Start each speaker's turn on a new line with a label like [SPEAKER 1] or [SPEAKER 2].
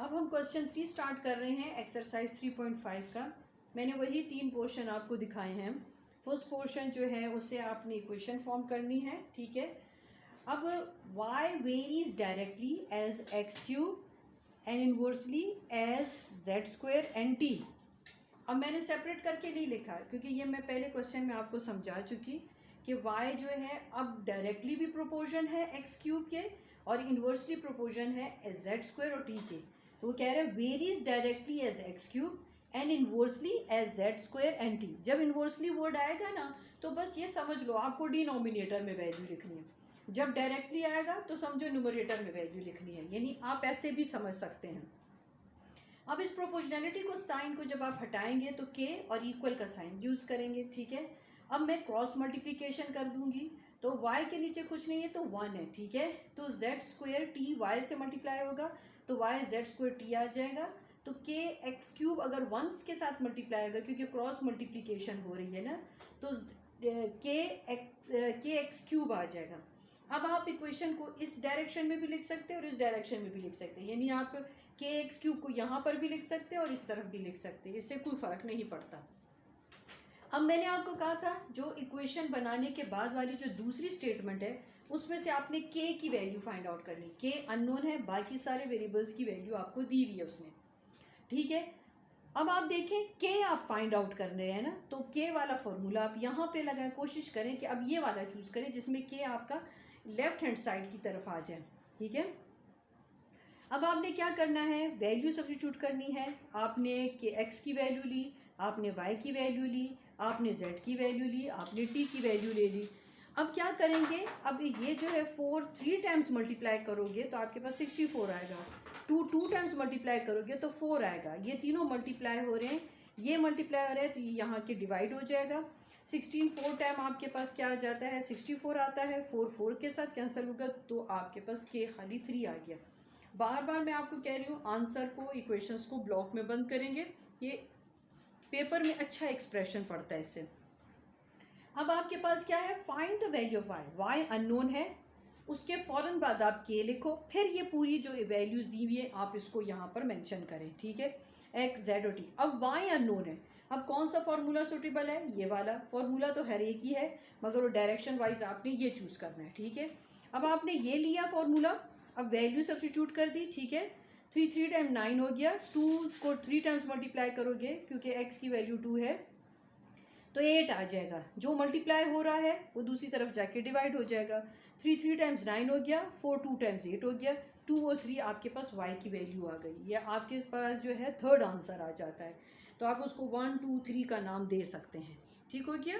[SPEAKER 1] अब हम question 3 start कर रहे हैं एक्सरसाइज 3.5 का। मैंने वही 3 पोर्शन आपको दिखाए हैं। फर्स्ट पोर्शन जो है उससे आपने इक्वेशन फॉर्म करनी है, ठीक है। अब y varies directly as x cube and inversely as z square and t। अब मैंने सेपरेट करके नहीं लिखा क्योंकि ये मैं पहले क्वेश्चन में आपको समझा चुकी कि y जो है अब डायरेक्टली भी प्रोपोर्शन है एक्स क्यूब के और इन्वर्सली प्रोपोर्शन है जेड स्क्वायर और t के। तो वो कह रहे हैं varies directly as x cube and inversely as z square and t. जब इन्वर्सली वर्ड आएगा ना तो बस ये समझ लो आपको डिनोमिनेटर में वैल्यू लिखनी है, जब डायरेक्टली आएगा तो समझो न्यूमरेटर में वैल्यू लिखनी है, यानी आप ऐसे भी समझ सकते हैं। अब इस प्रोपोर्शनैलिटी को साइन को जब आप हटाएंगे तो के और इक्वल का साइन यूज करेंगे, ठीक है। अब मैं क्रॉस मल्टीप्लिकेशन कर दूंगी तो y के नीचे कुछ नहीं है तो 1 है, ठीक है। तो जेड स्क्वायर टी वाई से मल्टीप्लाई होगा तो y जेड स्क्वायर टी आ जाएगा। तो के एक्स क्यूब अगर वंस के साथ मल्टीप्लाई होगा क्योंकि क्रॉस मल्टीप्लिकेशन हो रही है ना, तो के एक्स क्यूब आ जाएगा। अब आप इक्वेशन को इस डायरेक्शन में भी लिख सकते हैं और इस डायरेक्शन में भी लिख सकते हैं, यानी आप के एक्स क्यूब को यहाँ पर भी लिख सकते हैं और इस तरफ भी लिख सकते हैं, इससे कोई फ़र्क नहीं पड़ता। अब मैंने आपको कहा था जो इक्वेशन बनाने के बाद वाली जो दूसरी स्टेटमेंट है उसमें से आपने के की वैल्यू फाइंड आउट करनी। के अननोन है, बाकी सारे वेरिएबल्स की वैल्यू आपको दी हुई है उसने, ठीक है। अब आप देखें के आप फाइंड आउट कर रहे हैं ना, तो के वाला फॉर्मूला आप यहाँ पे लगाएं। कोशिश करें कि अब ये वाला चूज़ करें जिसमें के आपका लेफ्ट हैंड साइड की तरफ आ जाए, ठीक है। अब आपने क्या करना है, वैल्यू सब्स्टिट्यूट करनी है। आपने के एक्स की वैल्यू ली, आपने वाई की वैल्यू ली, आपने जेड की वैल्यू ली, आपने टी की वैल्यू ले ली। अब क्या करेंगे, अब ये जो है 4 3 टाइम्स मल्टीप्लाई करोगे तो आपके पास 64 आएगा। 2 टाइम्स मल्टीप्लाई करोगे तो 4 आएगा। ये तीनों मल्टीप्लाई हो रहे हैं, ये मल्टीप्लाई हो रहा है तो ये यहाँ के डिवाइड हो जाएगा। 16 4 टाइम आपके पास क्या आ जाता है, 64 आता है। 4 4 के साथ कैंसिल होगा तो आपके पास के खाली 3 आ गया। बार बार मैं आपको कह रही हूँ आंसर को, इक्वेशंस को ब्लॉक में बंद करेंगे, ये पेपर में अच्छा एक्सप्रेशन पड़ता है इससे। अब आपके पास क्या है, find the value of y. Y unknown है, उसके फ़ौरन बाद आप के लिखो, फिर ये पूरी जो वैल्यूज़ दी हुई है आप इसको यहाँ पर मेंशन करें, ठीक है। एक्स जेड और टी। अब वाई अननोन है, अब कौन सा फॉर्मूला सूटेबल है, ये वाला फॉर्मूला तो हर एक ही है मगर वो डायरेक्शन वाइज आपने ये चूज़ करना है, ठीक है। अब आपने ये लिया फॉर्मूला, अब वैल्यू सब्स्टिट्यूट कर दी, ठीक है। 3 3 टाइम 9 हो गया। 2 को 3 टाइम्स मल्टीप्लाई करोगे क्योंकि x की वैल्यू 2 है तो 8 आ जाएगा। जो मल्टीप्लाई हो रहा है वो दूसरी तरफ जाके डिवाइड हो जाएगा। 3 3 टाइम्स 9 हो गया, 4 2 टाइम्स 8 हो गया। 2 और 3 आपके पास y की वैल्यू आ गई, या आपके पास जो है थर्ड आंसर आ जाता है। तो आप उसको 1 2 3 का नाम दे सकते हैं, ठीक हो गया।